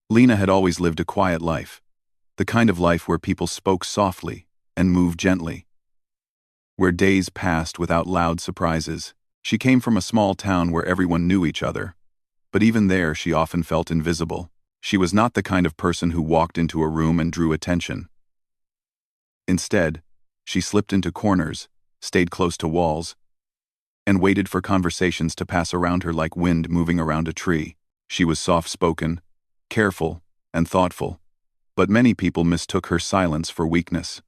Lena had always lived a quiet life, the kind of life where people spoke softly and moved gently, where days passed without loud surprises. She came from a small town where everyone knew each other, but even there she often felt invisible. She was not the kind of person who walked into a room and drew attention. Instead, she slipped into corners, stayed close to walls, and waited for conversations to pass around her like wind moving around a tree. She was soft-spoken, careful, and thoughtful, but many people mistook her silence for weakness.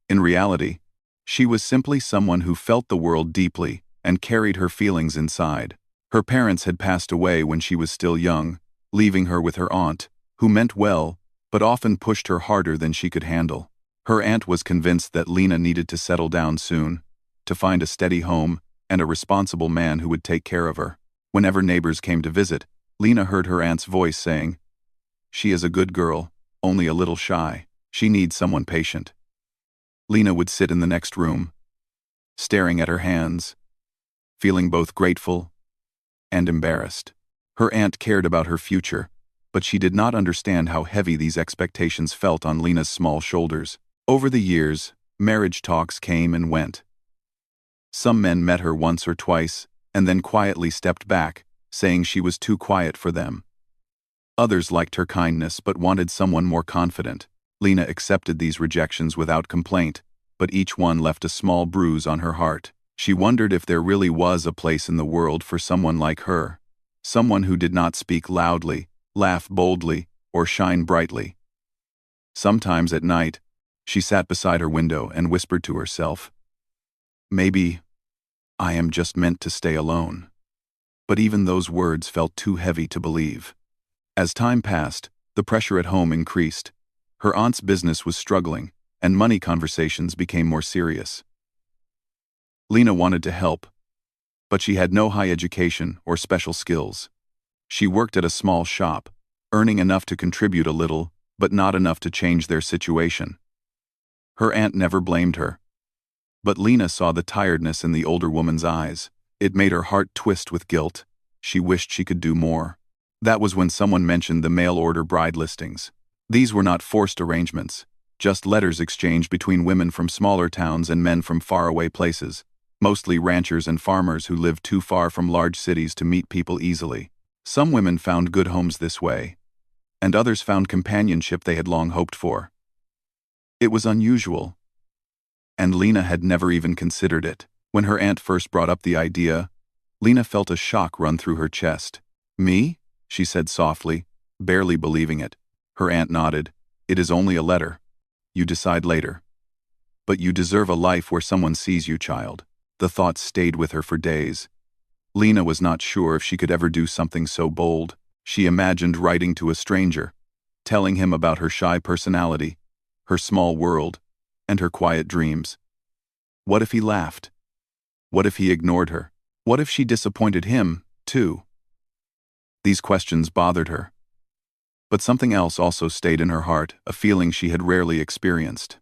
In reality, she was simply someone who felt the world deeply and carried her feelings inside. Her parents had passed away when she was still young, leaving her with her aunt, who meant well, but often pushed her harder than she could handle. Her aunt was convinced that Lena needed to settle down soon, to find a steady home and a responsible man who would take care of her. Whenever neighbors came to visit, Lena heard her aunt's voice saying, "She is a good girl, only a little shy. She needs someone patient." Lena would sit in the next room, staring at her hands, feeling both grateful and embarrassed. Her aunt cared about her future, but she did not understand how heavy these expectations felt on Lena's small shoulders. Over the years, marriage talks came and went. Some men met her once or twice, and then quietly stepped back, saying she was too quiet for them. Others liked her kindness but wanted someone more confident. Lena accepted these rejections without complaint, but each one left a small bruise on her heart. She wondered if there really was a place in the world for someone like her, someone who did not speak loudly, laugh boldly, or shine brightly. Sometimes at night, she sat beside her window and whispered to herself, "Maybe I am just meant to stay alone." But even those words felt too heavy to believe. As time passed, the pressure at home increased. Her aunt's business was struggling, and money conversations became more serious. Lena wanted to help, but she had no high education or special skills. She worked at a small shop, earning enough to contribute a little, but not enough to change their situation. Her aunt never blamed her, but Lena saw the tiredness in the older woman's eyes. It made her heart twist with guilt. She wished she could do more. That was when someone mentioned the mail-order bride listings. These were not forced arrangements, just letters exchanged between women from smaller towns and men from faraway places, mostly ranchers and farmers who lived too far from large cities to meet people easily. Some women found good homes this way, and others found companionship they had long hoped for. It was unusual, and Lena had never even considered it. When her aunt first brought up the idea, Lena felt a shock run through her chest. "Me?" she said softly, barely believing it. Her aunt nodded. "It is only a letter. You decide later. But you deserve a life where someone sees you, child." The thought stayed with her for days. Lena was not sure if she could ever do something so bold. She imagined writing to a stranger, telling him about her shy personality, her small world, and her quiet dreams. What if he laughed? What if he ignored her? What if she disappointed him, too? These questions bothered her. But something else also stayed in her heart, a feeling she had rarely experienced.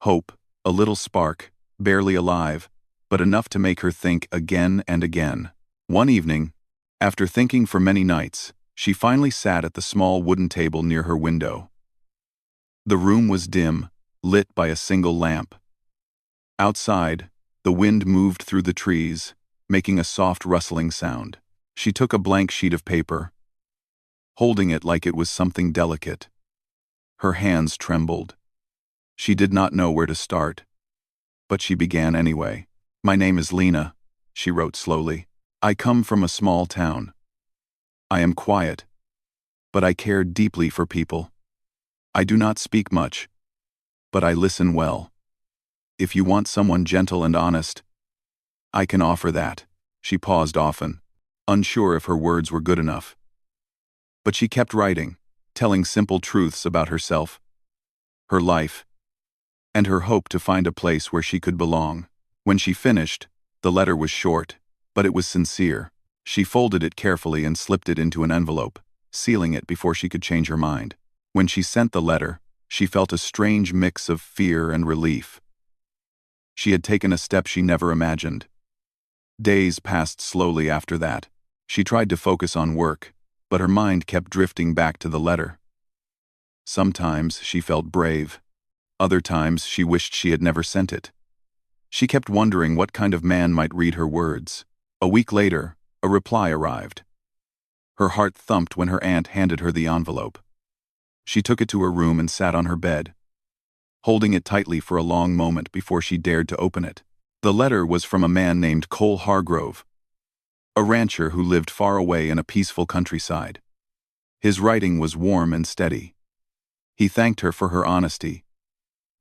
Hope, a little spark, barely alive, but enough to make her think again and again. One evening, after thinking for many nights, she finally sat at the small wooden table near her window. The room was dim, lit by a single lamp. Outside, the wind moved through the trees, making a soft rustling sound. She took a blank sheet of paper, holding it like it was something delicate. Her hands trembled. She did not know where to start, but she began anyway. "My name is Lena," she wrote slowly. "I come from a small town. I am quiet, but I care deeply for people. I do not speak much, but I listen well. If you want someone gentle and honest, I can offer that." She paused often, unsure if her words were good enough. But she kept writing, telling simple truths about herself, her life, and her hope to find a place where she could belong. When she finished, the letter was short, but it was sincere. She folded it carefully and slipped it into an envelope, sealing it before she could change her mind. When she sent the letter, she felt a strange mix of fear and relief. She had taken a step she never imagined. Days passed slowly after that. She tried to focus on work, but her mind kept drifting back to the letter. Sometimes she felt brave. Other times she wished she had never sent it. She kept wondering what kind of man might read her words. A week later, a reply arrived. Her heart thumped when her aunt handed her the envelope. She took it to her room and sat on her bed, holding it tightly for a long moment before she dared to open it. The letter was from a man named Cole Hargrove, a rancher who lived far away in a peaceful countryside. His writing was warm and steady. He thanked her for her honesty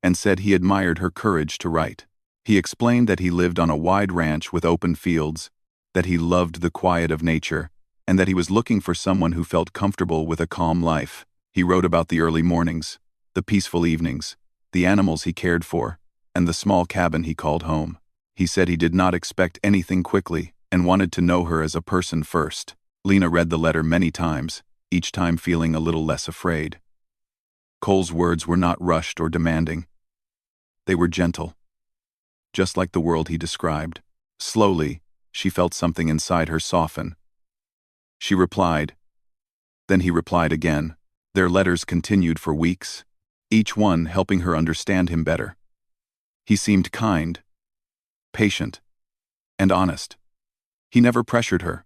and said he admired her courage to write. He explained that he lived on a wide ranch with open fields, that he loved the quiet of nature, and that he was looking for someone who felt comfortable with a calm life. He wrote about the early mornings, the peaceful evenings, the animals he cared for, and the small cabin he called home. He said he did not expect anything quickly and wanted to know her as a person first. Lena read the letter many times, each time feeling a little less afraid. Cole's words were not rushed or demanding. They were gentle, just like the world he described. Slowly, she felt something inside her soften. She replied. Then he replied again. Their letters continued for weeks, each one helping her understand him better. He seemed kind, patient, and honest. He never pressured her,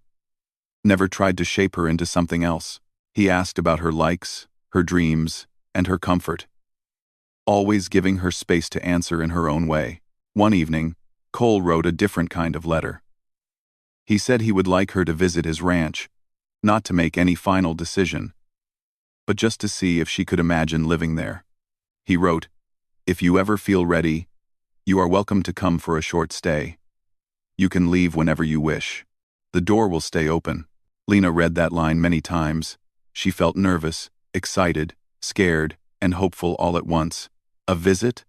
never tried to shape her into something else. He asked about her likes, her dreams, and her comfort, always giving her space to answer in her own way. One evening, Cole wrote a different kind of letter. He said he would like her to visit his ranch, not to make any final decision, but just to see if she could imagine living there. He wrote, "If you ever feel ready, you are welcome to come for a short stay. You can leave whenever you wish. The door will stay open." Lena read that line many times. She felt nervous, excited, scared, and hopeful all at once. A visit?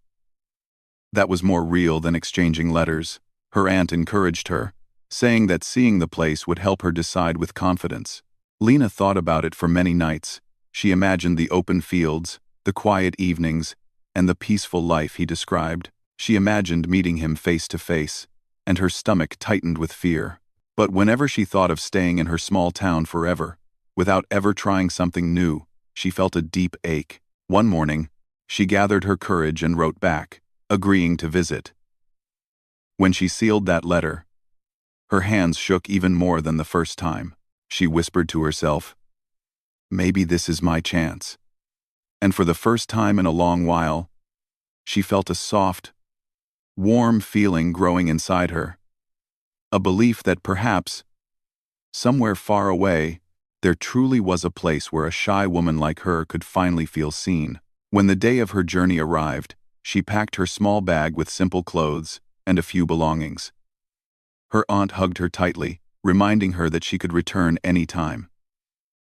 That was more real than exchanging letters. Her aunt encouraged her, saying that seeing the place would help her decide with confidence. Lena thought about it for many nights. She imagined the open fields, the quiet evenings, and the peaceful life he described. She imagined meeting him face to face, and her stomach tightened with fear. But whenever she thought of staying in her small town forever, without ever trying something new, she felt a deep ache. One morning, she gathered her courage and wrote back, agreeing to visit. When she sealed that letter, her hands shook even more than the first time. She whispered to herself, "Maybe this is my chance." And for the first time in a long while, she felt a soft, warm feeling growing inside her. A belief that perhaps, somewhere far away, there truly was a place where a shy woman like her could finally feel seen. When the day of her journey arrived, she packed her small bag with simple clothes and a few belongings. Her aunt hugged her tightly, reminding her that she could return any time.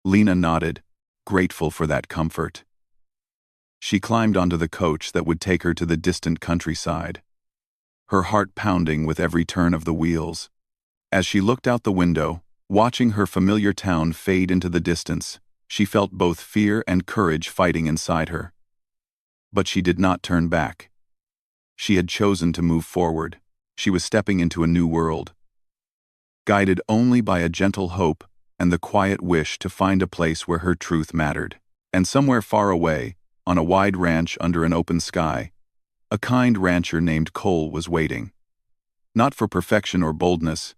Lena nodded, grateful for that comfort. She climbed onto the coach that would take her to the distant countryside, her heart pounding with every turn of the wheels. As she looked out the window, watching her familiar town fade into the distance, she felt both fear and courage fighting inside her. But she did not turn back. She had chosen to move forward. She was stepping into a new world, guided only by a gentle hope and the quiet wish to find a place where her truth mattered. And somewhere far away, on a wide ranch under an open sky, a kind rancher named Cole was waiting. Not for perfection or boldness,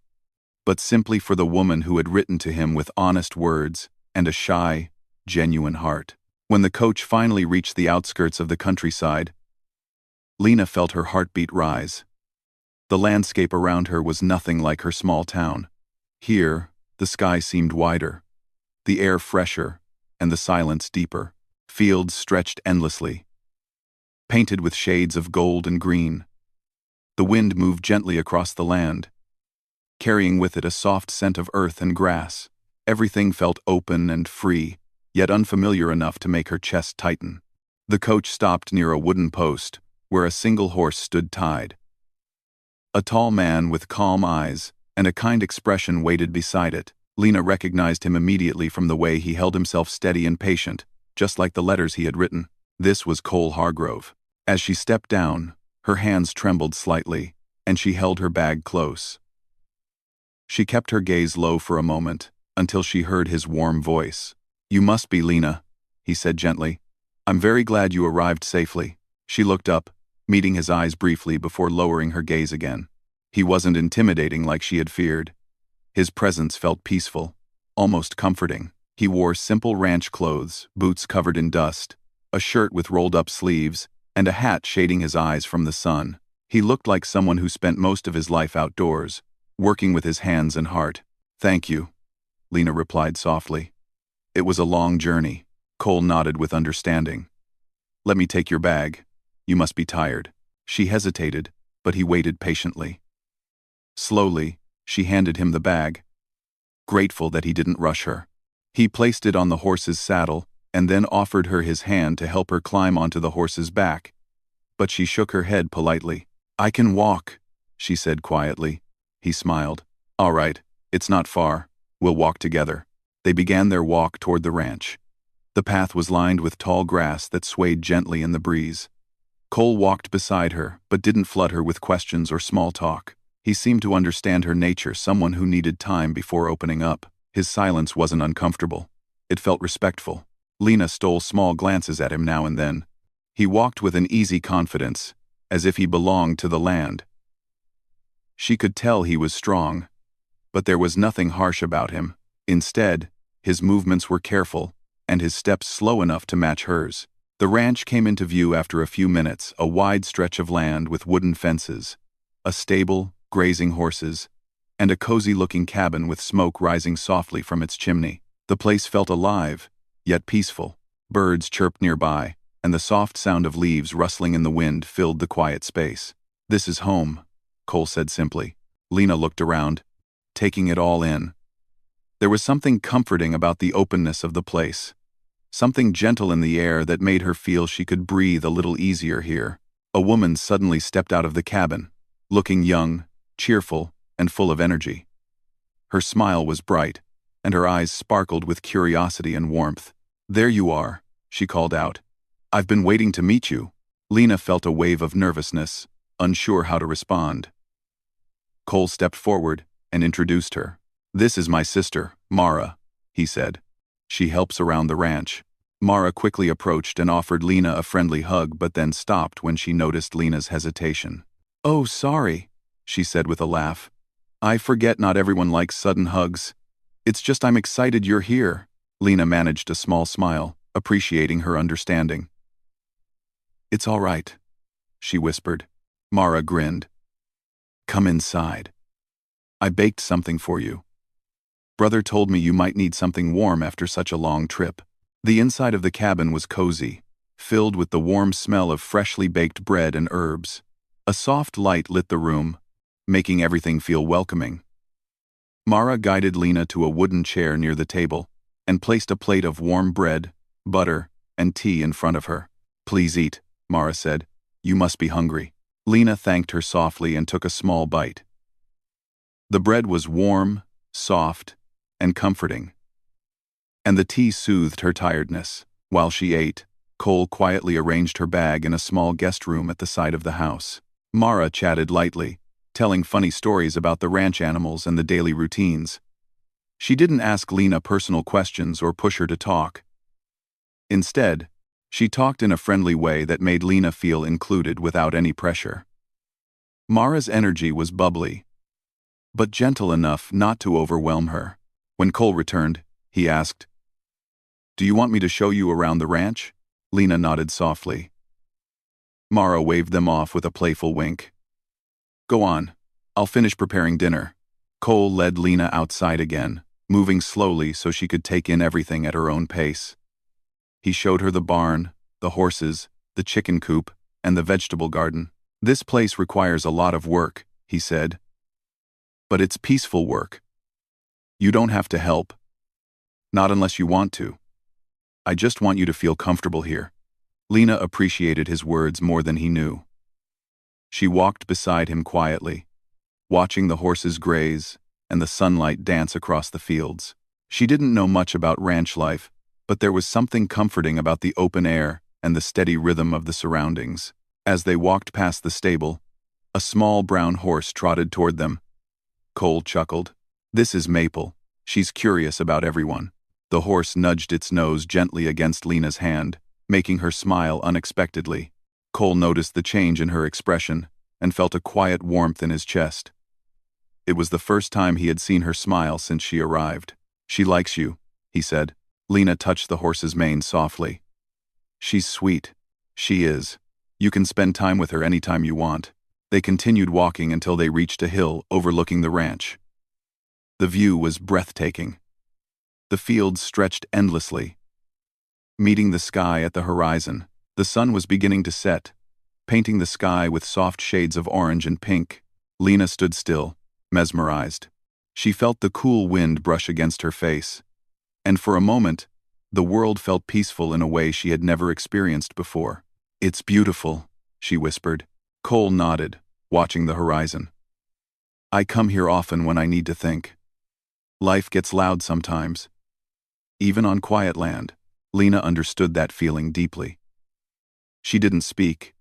but simply for the woman who had written to him with honest words and a shy, genuine heart. When the coach finally reached the outskirts of the countryside, Lena felt her heartbeat rise. The landscape around her was nothing like her small town. Here, the sky seemed wider, the air fresher, and the silence deeper. Fields stretched endlessly, painted with shades of gold and green. The wind moved gently across the land, carrying with it a soft scent of earth and grass. Everything felt open and free, yet unfamiliar enough to make her chest tighten. The coach stopped near a wooden post, where a single horse stood tied. A tall man with calm eyes and a kind expression waited beside it. Lena recognized him immediately from the way he held himself steady and patient, just like the letters he had written. This was Cole Hargrove. As she stepped down, her hands trembled slightly, and she held her bag close. She kept her gaze low for a moment, until she heard his warm voice. "You must be Lena," he said gently. "I'm very glad you arrived safely." She looked up, meeting his eyes briefly before lowering her gaze again. He wasn't intimidating like she had feared. His presence felt peaceful, almost comforting. He wore simple ranch clothes, boots covered in dust, a shirt with rolled-up sleeves, and a hat shading his eyes from the sun. He looked like someone who spent most of his life outdoors, working with his hands and heart. "Thank you," Lena replied softly. "It was a long journey." Cole nodded with understanding. "Let me take your bag. You must be tired." She hesitated, but he waited patiently. Slowly, she handed him the bag, grateful that he didn't rush her. He placed it on the horse's saddle and then offered her his hand to help her climb onto the horse's back. But she shook her head politely. "I can walk," she said quietly. He smiled. "All right, it's not far. We'll walk together." They began their walk toward the ranch. The path was lined with tall grass that swayed gently in the breeze. Cole walked beside her, but didn't flood her with questions or small talk. He seemed to understand her nature, someone who needed time before opening up. His silence wasn't uncomfortable. It felt respectful. Lena stole small glances at him now and then. He walked with an easy confidence, as if he belonged to the land. She could tell he was strong, but there was nothing harsh about him. Instead, his movements were careful, and his steps slow enough to match hers. The ranch came into view after a few minutes, a wide stretch of land with wooden fences, a stable, grazing horses, and a cozy-looking cabin with smoke rising softly from its chimney. The place felt alive, yet peaceful. Birds chirped nearby, and the soft sound of leaves rustling in the wind filled the quiet space. "This is home," Cole said simply. Lena looked around, taking it all in. There was something comforting about the openness of the place, something gentle in the air that made her feel she could breathe a little easier here. A woman suddenly stepped out of the cabin, looking young, cheerful, and full of energy. Her smile was bright, and her eyes sparkled with curiosity and warmth. "There you are," she called out. "I've been waiting to meet you." Lena felt a wave of nervousness, unsure how to respond. Cole stepped forward and introduced her. "This is my sister, Mara," he said. "She helps around the ranch." Mara quickly approached and offered Lena a friendly hug, but then stopped when she noticed Lena's hesitation. "Oh, sorry," she said with a laugh. "I forget not everyone likes sudden hugs. It's just I'm excited you're here." Lena managed a small smile, appreciating her understanding. "It's all right," she whispered. Mara grinned. "Come inside. I baked something for you. Brother told me you might need something warm after such a long trip." The inside of the cabin was cozy, filled with the warm smell of freshly baked bread and herbs. A soft light lit the room, making everything feel welcoming. Mara guided Lena to a wooden chair near the table and placed a plate of warm bread, butter, and tea in front of her. "Please eat," Mara said. "You must be hungry." Lena thanked her softly and took a small bite. The bread was warm, soft, and comforting, and the tea soothed her tiredness. While she ate, Cole quietly arranged her bag in a small guest room at the side of the house. Mara chatted lightly, telling funny stories about the ranch animals and the daily routines. She didn't ask Lena personal questions or push her to talk. Instead, she talked in a friendly way that made Lena feel included without any pressure. Mara's energy was bubbly, but gentle enough not to overwhelm her. When Cole returned, he asked, "Do you want me to show you around the ranch?" Lena nodded softly. Mara waved them off with a playful wink. "Go on. I'll finish preparing dinner." Cole led Lena outside again, moving slowly so she could take in everything at her own pace. He showed her the barn, the horses, the chicken coop, and the vegetable garden. "This place requires a lot of work," he said. "But it's peaceful work. You don't have to help. Not unless you want to. I just want you to feel comfortable here." Lena appreciated his words more than he knew. She walked beside him quietly, watching the horses graze and the sunlight dance across the fields. She didn't know much about ranch life, but there was something comforting about the open air and the steady rhythm of the surroundings. As they walked past the stable, a small brown horse trotted toward them. Cole chuckled. "This is Maple," She's curious about everyone. The horse nudged its nose gently against Lena's hand, making her smile unexpectedly. Cole noticed the change in her expression and felt a quiet warmth in his chest. It was the first time he had seen her smile since she arrived. "She likes you," he said. Lena touched the horse's mane softly. "She's sweet." "She is. You can spend time with her anytime you want." They continued walking until they reached a hill overlooking the ranch. The view was breathtaking. The fields stretched endlessly, meeting the sky at the horizon. The sun was beginning to set, painting the sky with soft shades of orange and pink. Lena stood still, mesmerized. She felt the cool wind brush against her face, and for a moment, the world felt peaceful in a way she had never experienced before. "It's beautiful," she whispered. Cole nodded, watching the horizon. "I come here often when I need to think. Life gets loud sometimes. Even on quiet land." Lena understood that feeling deeply. She didn't speak,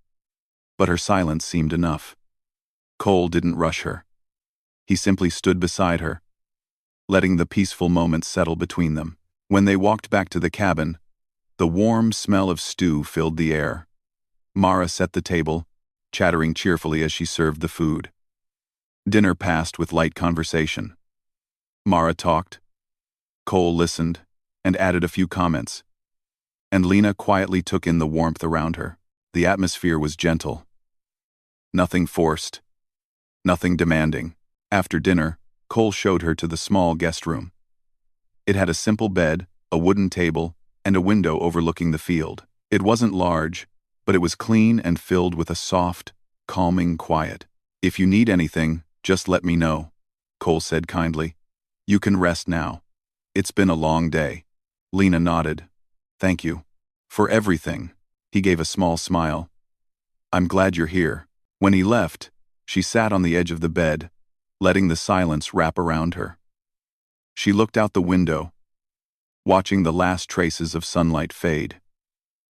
but her silence seemed enough. Cole didn't rush her. He simply stood beside her, letting the peaceful moments settle between them. When they walked back to the cabin, the warm smell of stew filled the air. Mara set the table, chattering cheerfully as she served the food. Dinner passed with light conversation. Mara talked, Cole listened, and added a few comments, and Lena quietly took in the warmth around her. The atmosphere was gentle. Nothing forced, nothing demanding. After dinner, Cole showed her to the small guest room. It had a simple bed, a wooden table, and a window overlooking the field. It wasn't large, but it was clean and filled with a soft, calming quiet. "If you need anything, just let me know," Cole said kindly. "You can rest now. It's been a long day." Lena nodded. "Thank you. For everything." He gave a small smile. "I'm glad you're here." When he left, she sat on the edge of the bed, letting the silence wrap around her. She looked out the window, watching the last traces of sunlight fade.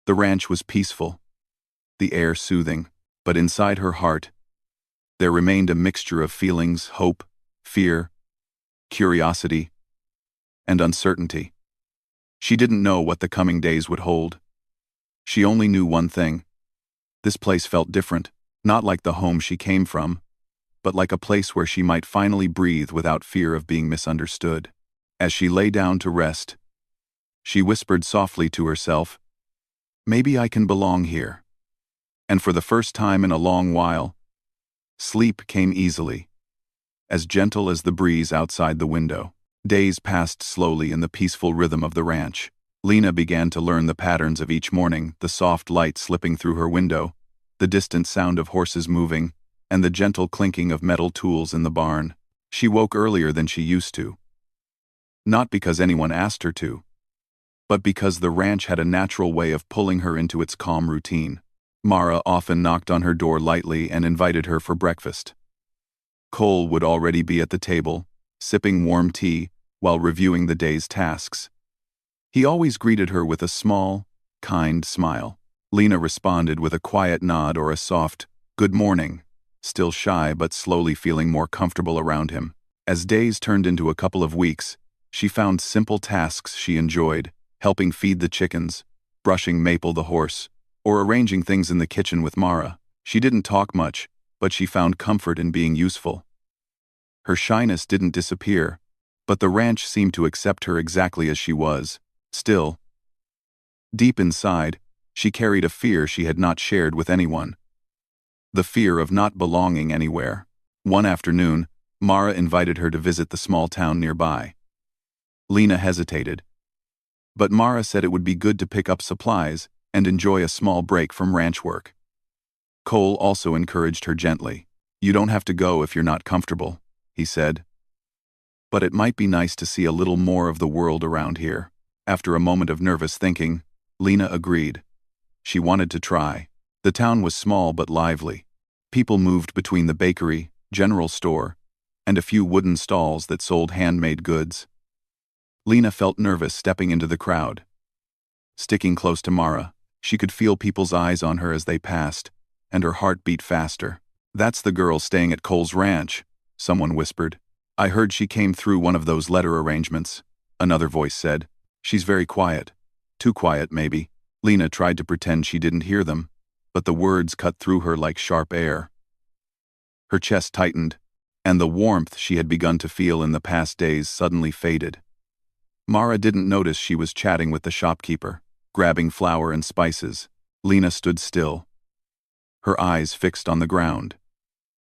The ranch was peaceful, the air soothing, but inside her heart, there remained a mixture of feelings: hope, fear, curiosity, and uncertainty. She didn't know what the coming days would hold. She only knew one thing. This place felt different, not like the home she came from, but like a place where she might finally breathe without fear of being misunderstood. As she lay down to rest, she whispered softly to herself, "Maybe I can belong here." And for the first time in a long while, sleep came easily, as gentle as the breeze outside the window. Days passed slowly in the peaceful rhythm of the ranch. Lena began to learn the patterns of each morning: the soft light slipping through her window, the distant sound of horses moving, and the gentle clinking of metal tools in the barn. She woke earlier than she used to. Not because anyone asked her to, but because the ranch had a natural way of pulling her into its calm routine. Mara often knocked on her door lightly and invited her for breakfast. Cole would already be at the table, sipping warm tea while reviewing the day's tasks. He always greeted her with a small, kind smile. Lena responded with a quiet nod or a soft, "Good morning," still shy but slowly feeling more comfortable around him. As days turned into a couple of weeks, she found simple tasks she enjoyed: helping feed the chickens, brushing Maple the horse, or arranging things in the kitchen with Mara. She didn't talk much, but she found comfort in being useful. Her shyness didn't disappear, but the ranch seemed to accept her exactly as she was. Still, deep inside, she carried a fear she had not shared with anyone. The fear of not belonging anywhere. One afternoon, Mara invited her to visit the small town nearby. Lena hesitated, but Mara said it would be good to pick up supplies and enjoy a small break from ranch work. Cole also encouraged her gently. "You don't have to go if you're not comfortable," he said. "But it might be nice to see a little more of the world around here." After a moment of nervous thinking, Lena agreed. She wanted to try. The town was small but lively. People moved between the bakery, general store, and a few wooden stalls that sold handmade goods. Lena felt nervous stepping into the crowd. Sticking close to Mara, she could feel people's eyes on her as they passed, and her heart beat faster. "That's the girl staying at Cole's ranch," someone whispered. I heard she came through one of those letter arrangements, another voice said. She's very quiet. Too quiet, maybe. Lena tried to pretend she didn't hear them, but the words cut through her like sharp air. Her chest tightened, and the warmth she had begun to feel in the past days suddenly faded. Mara didn't notice she was chatting with the shopkeeper, grabbing flour and spices. Lena stood still, her eyes fixed on the ground.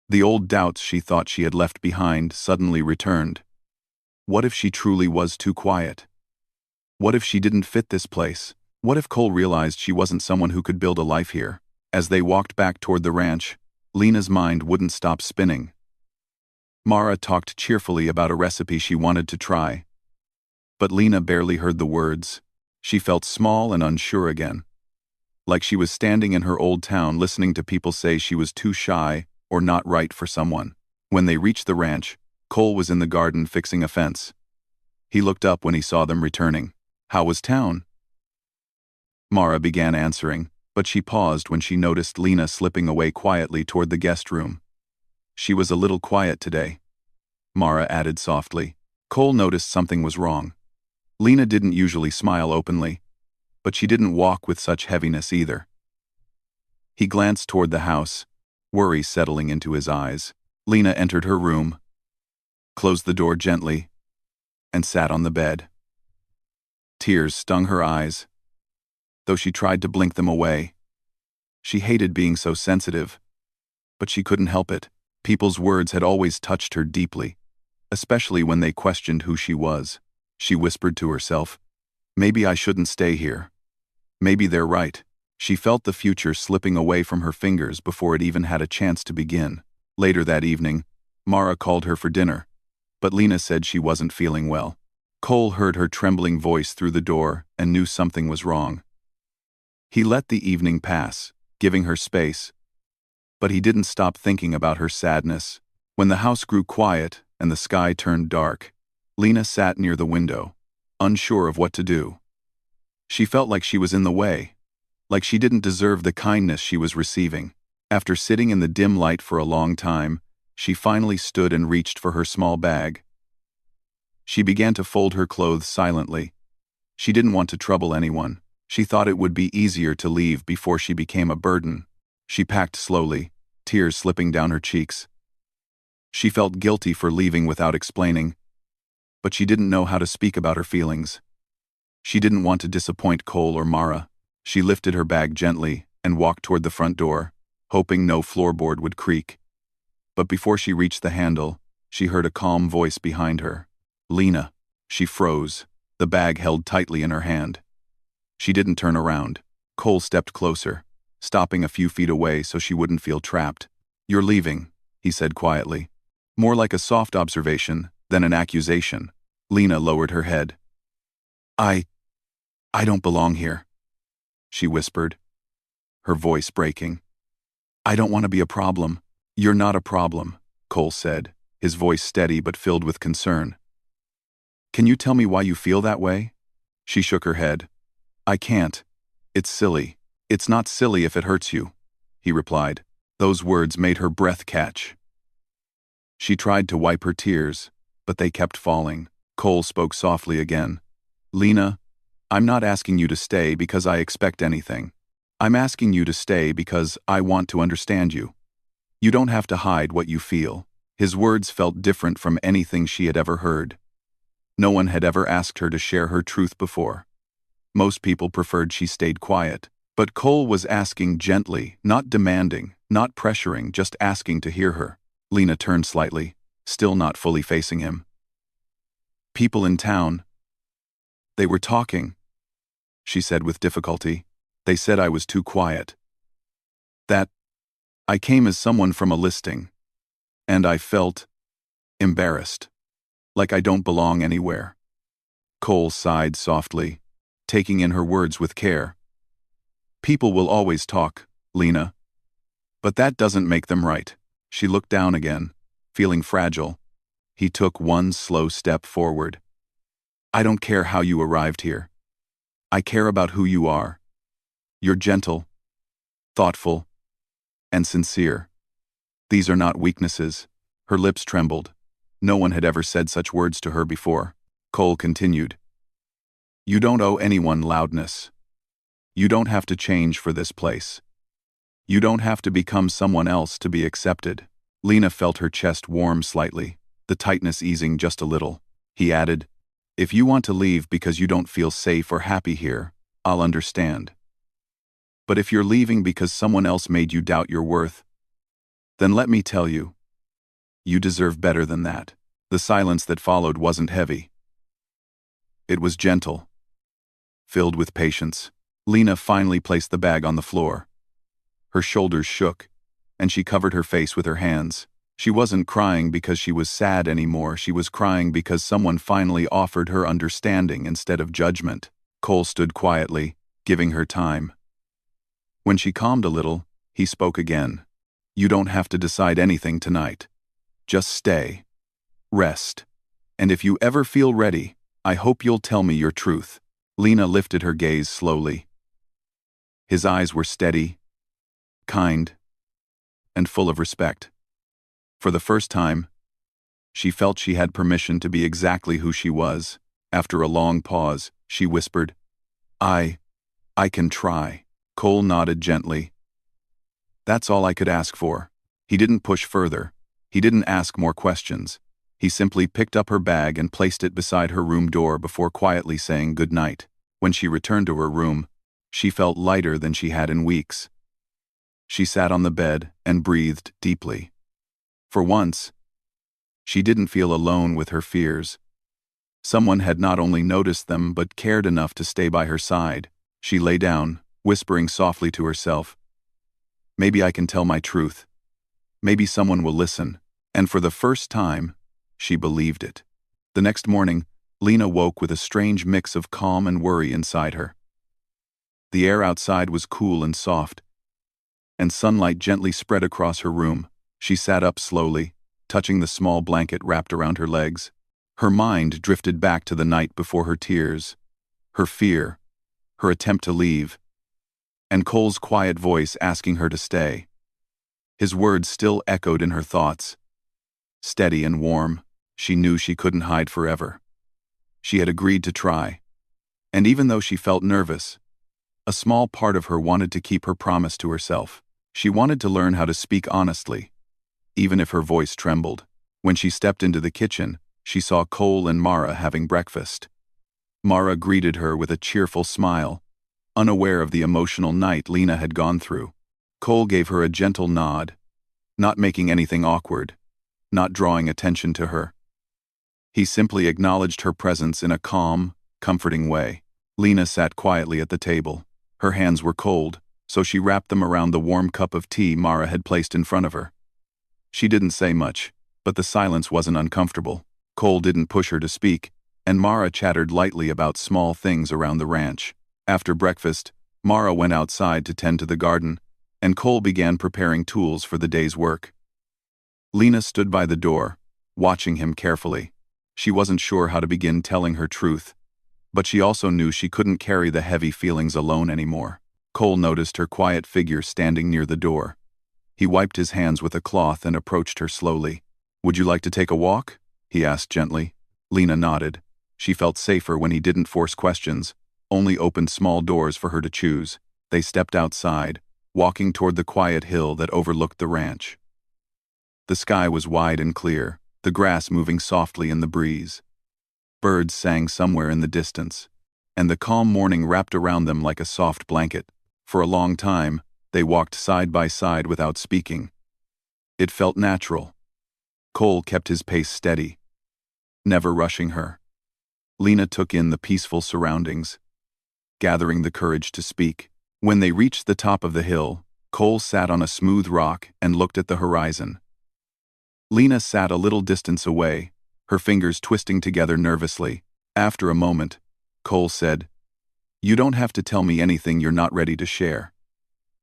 The old doubts she thought she had left behind suddenly returned. What if she truly was too quiet? What if she didn't fit this place? What if Cole realized she wasn't someone who could build a life here? As they walked back toward the ranch, Lena's mind wouldn't stop spinning. Mara talked cheerfully about a recipe she wanted to try. But Lena barely heard the words. She felt small and unsure again. Like she was standing in her old town listening to people say she was too shy or not right for someone. When they reached the ranch, Cole was in the garden fixing a fence. He looked up when he saw them returning. "How was town?" Mara began answering, but she paused when she noticed Lena slipping away quietly toward the guest room. "She was a little quiet today," Mara added softly. Cole noticed something was wrong. Lena didn't usually smile openly, but she didn't walk with such heaviness either. He glanced toward the house, worry settling into his eyes. Lena entered her room, closed the door gently, and sat on the bed. Tears stung her eyes, though she tried to blink them away. She hated being so sensitive, but she couldn't help it. People's words had always touched her deeply, especially when they questioned who she was. She whispered to herself, "Maybe I shouldn't stay here. Maybe they're right." She felt the future slipping away from her fingers before it even had a chance to begin. Later that evening, Mara called her for dinner, but Lena said she wasn't feeling well. Cole heard her trembling voice through the door and knew something was wrong. He let the evening pass, giving her space, but he didn't stop thinking about her sadness. When the house grew quiet and the sky turned dark, Lena sat near the window, unsure of what to do. She felt like she was in the way, like she didn't deserve the kindness she was receiving. After sitting in the dim light for a long time, she finally stood and reached for her small bag. She began to fold her clothes silently. She didn't want to trouble anyone. She thought it would be easier to leave before she became a burden. She packed slowly, tears slipping down her cheeks. She felt guilty for leaving without explaining, but she didn't know how to speak about her feelings. She didn't want to disappoint Cole or Mara. She lifted her bag gently and walked toward the front door, hoping no floorboard would creak. But before she reached the handle, she heard a calm voice behind her. "Lena." She froze, the bag held tightly in her hand. She didn't turn around. Cole stepped closer, stopping a few feet away so she wouldn't feel trapped. "You're leaving," he said quietly. More like a soft observation than an accusation. Lena lowered her head. I don't belong here," she whispered, her voice breaking. "I don't want to be a problem." "You're not a problem," Cole said, his voice steady but filled with concern. "Can you tell me why you feel that way?" She shook her head. "I can't. It's silly." "It's not silly if it hurts you," he replied. Those words made her breath catch. She tried to wipe her tears, but they kept falling. Cole spoke softly again. "Lena, I'm not asking you to stay because I expect anything. I'm asking you to stay because I want to understand you. You don't have to hide what you feel." His words felt different from anything she had ever heard. No one had ever asked her to share her truth before. Most people preferred she stayed quiet. But Cole was asking gently, not demanding, not pressuring, just asking to hear her. Lena turned slightly, still not fully facing him. "People in town. They were talking," she said with difficulty. "They said I was too quiet. That I came as someone from a listing. And I felt embarrassed. Like I don't belong anywhere." Cole sighed softly, taking in her words with care. "People will always talk, Lena. But that doesn't make them right." She looked down again, feeling fragile. He took one slow step forward. "I don't care how you arrived here. I care about who you are. You're gentle, thoughtful, and sincere. These are not weaknesses." Her lips trembled. No one had ever said such words to her before. Cole continued. You don't owe anyone loudness. You don't have to change for this place. You don't have to become someone else to be accepted. Lena felt her chest warm slightly, the tightness easing just a little. He added, if you want to leave because you don't feel safe or happy here, I'll understand. But if you're leaving because someone else made you doubt your worth, then let me tell you, you deserve better than that. The silence that followed wasn't heavy. It was gentle, filled with patience. Lena finally placed the bag on the floor. Her shoulders shook, and she covered her face with her hands. She wasn't crying because she was sad anymore. She was crying because someone finally offered her understanding instead of judgment. Cole stood quietly, giving her time. When she calmed a little, he spoke again. You don't have to decide anything tonight. Just stay. Rest. And if you ever feel ready, I hope you'll tell me your truth. Lena lifted her gaze slowly. His eyes were steady, kind, and full of respect. For the first time, she felt she had permission to be exactly who she was. After a long pause, she whispered, I can try. Cole nodded gently. That's all I could ask for. He didn't push further. He didn't ask more questions. He simply picked up her bag and placed it beside her room door before quietly saying good night. When she returned to her room, she felt lighter than she had in weeks. She sat on the bed and breathed deeply. For once, she didn't feel alone with her fears. Someone had not only noticed them but cared enough to stay by her side. She lay down, whispering softly to herself, maybe I can tell my truth. Maybe someone will listen. And for the first time, she believed it. The next morning, Lena woke with a strange mix of calm and worry inside her. The air outside was cool and soft, and sunlight gently spread across her room. She sat up slowly, touching the small blanket wrapped around her legs. Her mind drifted back to the night before her tears, her fear, her attempt to leave, and Cole's quiet voice asking her to stay. His words still echoed in her thoughts. Steady and warm, she knew she couldn't hide forever. She had agreed to try. And even though she felt nervous, a small part of her wanted to keep her promise to herself. She wanted to learn how to speak honestly, even if her voice trembled. When she stepped into the kitchen, she saw Cole and Mara having breakfast. Mara greeted her with a cheerful smile, unaware of the emotional night Lena had gone through. Cole gave her a gentle nod, not making anything awkward, not drawing attention to her. He simply acknowledged her presence in a calm, comforting way. Lena sat quietly at the table. Her hands were cold, so she wrapped them around the warm cup of tea Mara had placed in front of her. She didn't say much, but the silence wasn't uncomfortable. Cole didn't push her to speak, and Mara chattered lightly about small things around the ranch. After breakfast, Mara went outside to tend to the garden, and Cole began preparing tools for the day's work. Lena stood by the door, watching him carefully. She wasn't sure how to begin telling her truth, but she also knew she couldn't carry the heavy feelings alone anymore. Cole noticed her quiet figure standing near the door. He wiped his hands with a cloth and approached her slowly. Would you like to take a walk? He asked gently. Lena nodded. She felt safer when he didn't force questions, only opened small doors for her to choose. They stepped outside, walking toward the quiet hill that overlooked the ranch. The sky was wide and clear, the grass moving softly in the breeze. Birds sang somewhere in the distance, and the calm morning wrapped around them like a soft blanket. For a long time, they walked side by side without speaking. It felt natural. Cole kept his pace steady, never rushing her. Lena took in the peaceful surroundings, gathering the courage to speak. When they reached the top of the hill, Cole sat on a smooth rock and looked at the horizon. Lena sat a little distance away, her fingers twisting together nervously. After a moment, Cole said, "You don't have to tell me anything you're not ready to share.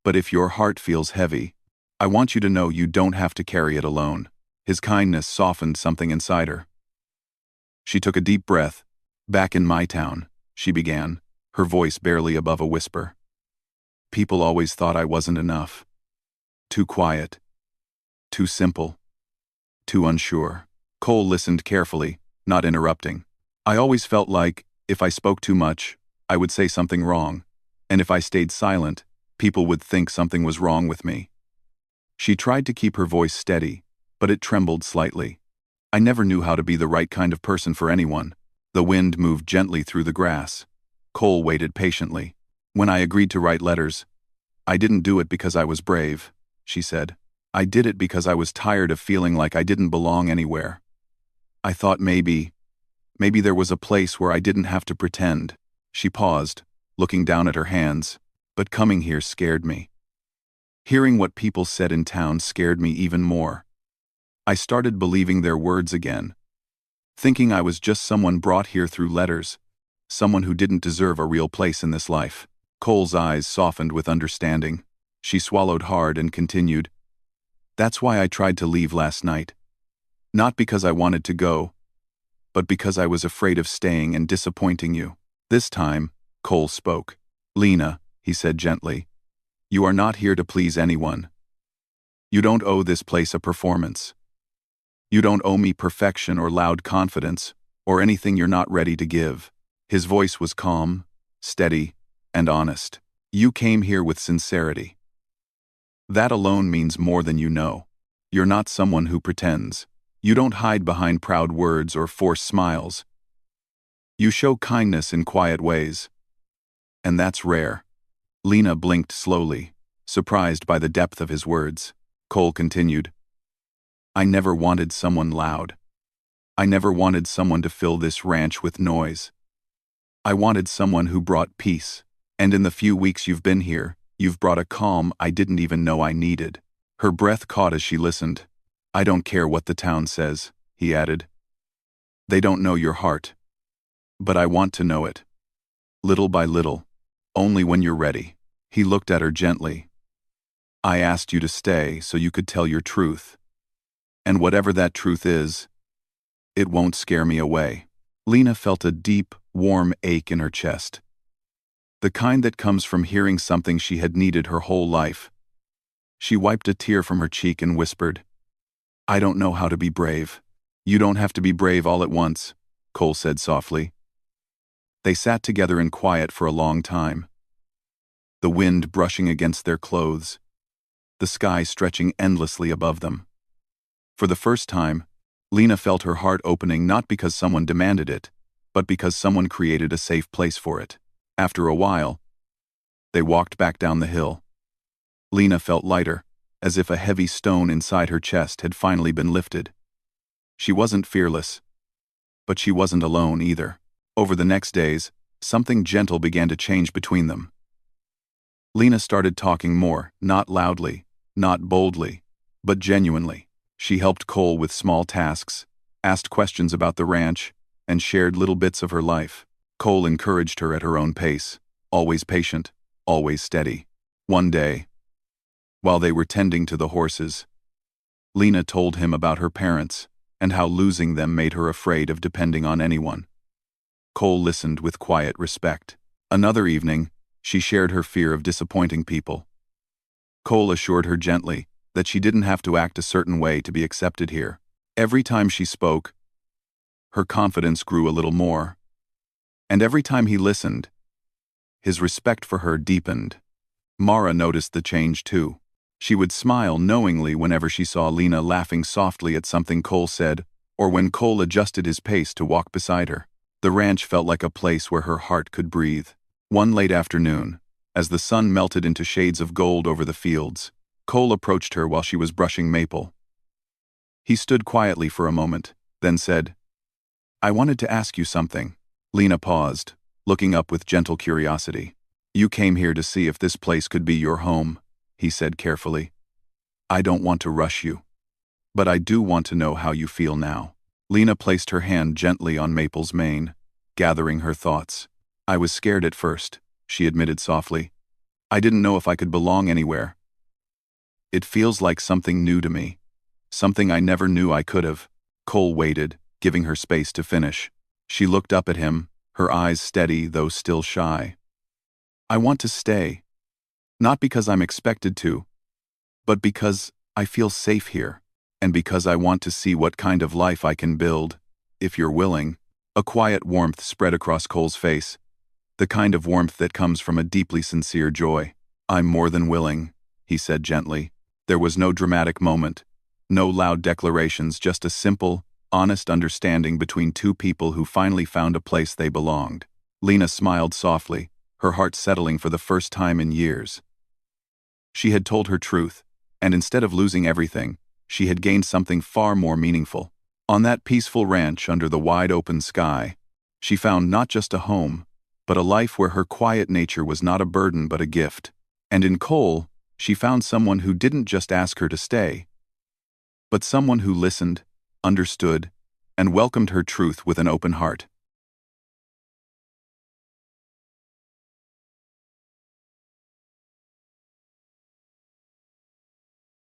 But if your heart feels heavy, I want you to know you don't have to carry it alone." His kindness softened something inside her. She took a deep breath. "Back in my town," she began, her voice barely above a whisper. "People always thought I wasn't enough. Too quiet. Too simple. Too unsure. Cole listened carefully, not interrupting. I always felt like, if I spoke too much, I would say something wrong, and if I stayed silent, people would think something was wrong with me. She tried to keep her voice steady, but it trembled slightly. I never knew how to be the right kind of person for anyone. The wind moved gently through the grass. Cole waited patiently. When I agreed to write letters, I didn't do it because I was brave, she said. I did it because I was tired of feeling like I didn't belong anywhere. I thought maybe there was a place where I didn't have to pretend. She paused, looking down at her hands, but coming here scared me. Hearing what people said in town scared me even more. I started believing their words again, thinking I was just someone brought here through letters, someone who didn't deserve a real place in this life. Cole's eyes softened with understanding. She swallowed hard and continued. That's why I tried to leave last night. Not because I wanted to go, but because I was afraid of staying and disappointing you. This time, Cole spoke. Lena, he said gently, you are not here to please anyone. You don't owe this place a performance. You don't owe me perfection or loud confidence, or anything you're not ready to give. His voice was calm, steady, and honest. You came here with sincerity. That alone means more than you know. You're not someone who pretends. You don't hide behind proud words or forced smiles. You show kindness in quiet ways. And that's rare. Lena blinked slowly, surprised by the depth of his words. Cole continued. I never wanted someone loud. I never wanted someone to fill this ranch with noise. I wanted someone who brought peace. And in the few weeks you've been here, you've brought a calm I didn't even know I needed. Her breath caught as she listened. I don't care what the town says, he added. They don't know your heart. But I want to know it. Little by little. Only when you're ready. He looked at her gently. I asked you to stay so you could tell your truth. And whatever that truth is, it won't scare me away. Lena felt a deep, warm ache in her chest. The kind that comes from hearing something she had needed her whole life. She wiped a tear from her cheek and whispered, I don't know how to be brave. You don't have to be brave all at once, Cole said softly. They sat together in quiet for a long time. The wind brushing against their clothes, the sky stretching endlessly above them. For the first time, Lena felt her heart opening not because someone demanded it, but because someone created a safe place for it. After a while, they walked back down the hill. Lena felt lighter, as if a heavy stone inside her chest had finally been lifted. She wasn't fearless, but she wasn't alone either. Over the next days, something gentle began to change between them. Lena started talking more, not loudly, not boldly, but genuinely. She helped Cole with small tasks, asked questions about the ranch, and shared little bits of her life. Cole encouraged her at her own pace, always patient, always steady. One day, while they were tending to the horses, Lena told him about her parents and how losing them made her afraid of depending on anyone. Cole listened with quiet respect. Another evening, she shared her fear of disappointing people. Cole assured her gently that she didn't have to act a certain way to be accepted here. Every time she spoke, her confidence grew a little more. And every time he listened, his respect for her deepened. Mara noticed the change too. She would smile knowingly whenever she saw Lena laughing softly at something Cole said, or when Cole adjusted his pace to walk beside her. The ranch felt like a place where her heart could breathe. One late afternoon, as the sun melted into shades of gold over the fields, Cole approached her while she was brushing maple. He stood quietly for a moment, then said, I wanted to ask you something. Lena paused, looking up with gentle curiosity. You came here to see if this place could be your home, he said carefully. I don't want to rush you, but I do want to know how you feel now. Lena placed her hand gently on Maple's mane, gathering her thoughts. I was scared at first, she admitted softly. I didn't know if I could belong anywhere. It feels like something new to me, something I never knew I could have. Cole waited, giving her space to finish. She looked up at him, her eyes steady though still shy. I want to stay. Not because I'm expected to, but because I feel safe here. and because I want to see what kind of life I can build, if you're willing." A quiet warmth spread across Cole's face, the kind of warmth that comes from a deeply sincere joy. "I'm more than willing," he said gently. There was no dramatic moment, no loud declarations, just a simple, honest understanding between two people who finally found a place they belonged. Lena smiled softly, her heart settling for the first time in years. She had told her truth, and instead of losing everything, she had gained something far more meaningful. On that peaceful ranch under the wide open sky, she found not just a home, but a life where her quiet nature was not a burden but a gift. And in Cole, she found someone who didn't just ask her to stay, but someone who listened, understood, and welcomed her truth with an open heart.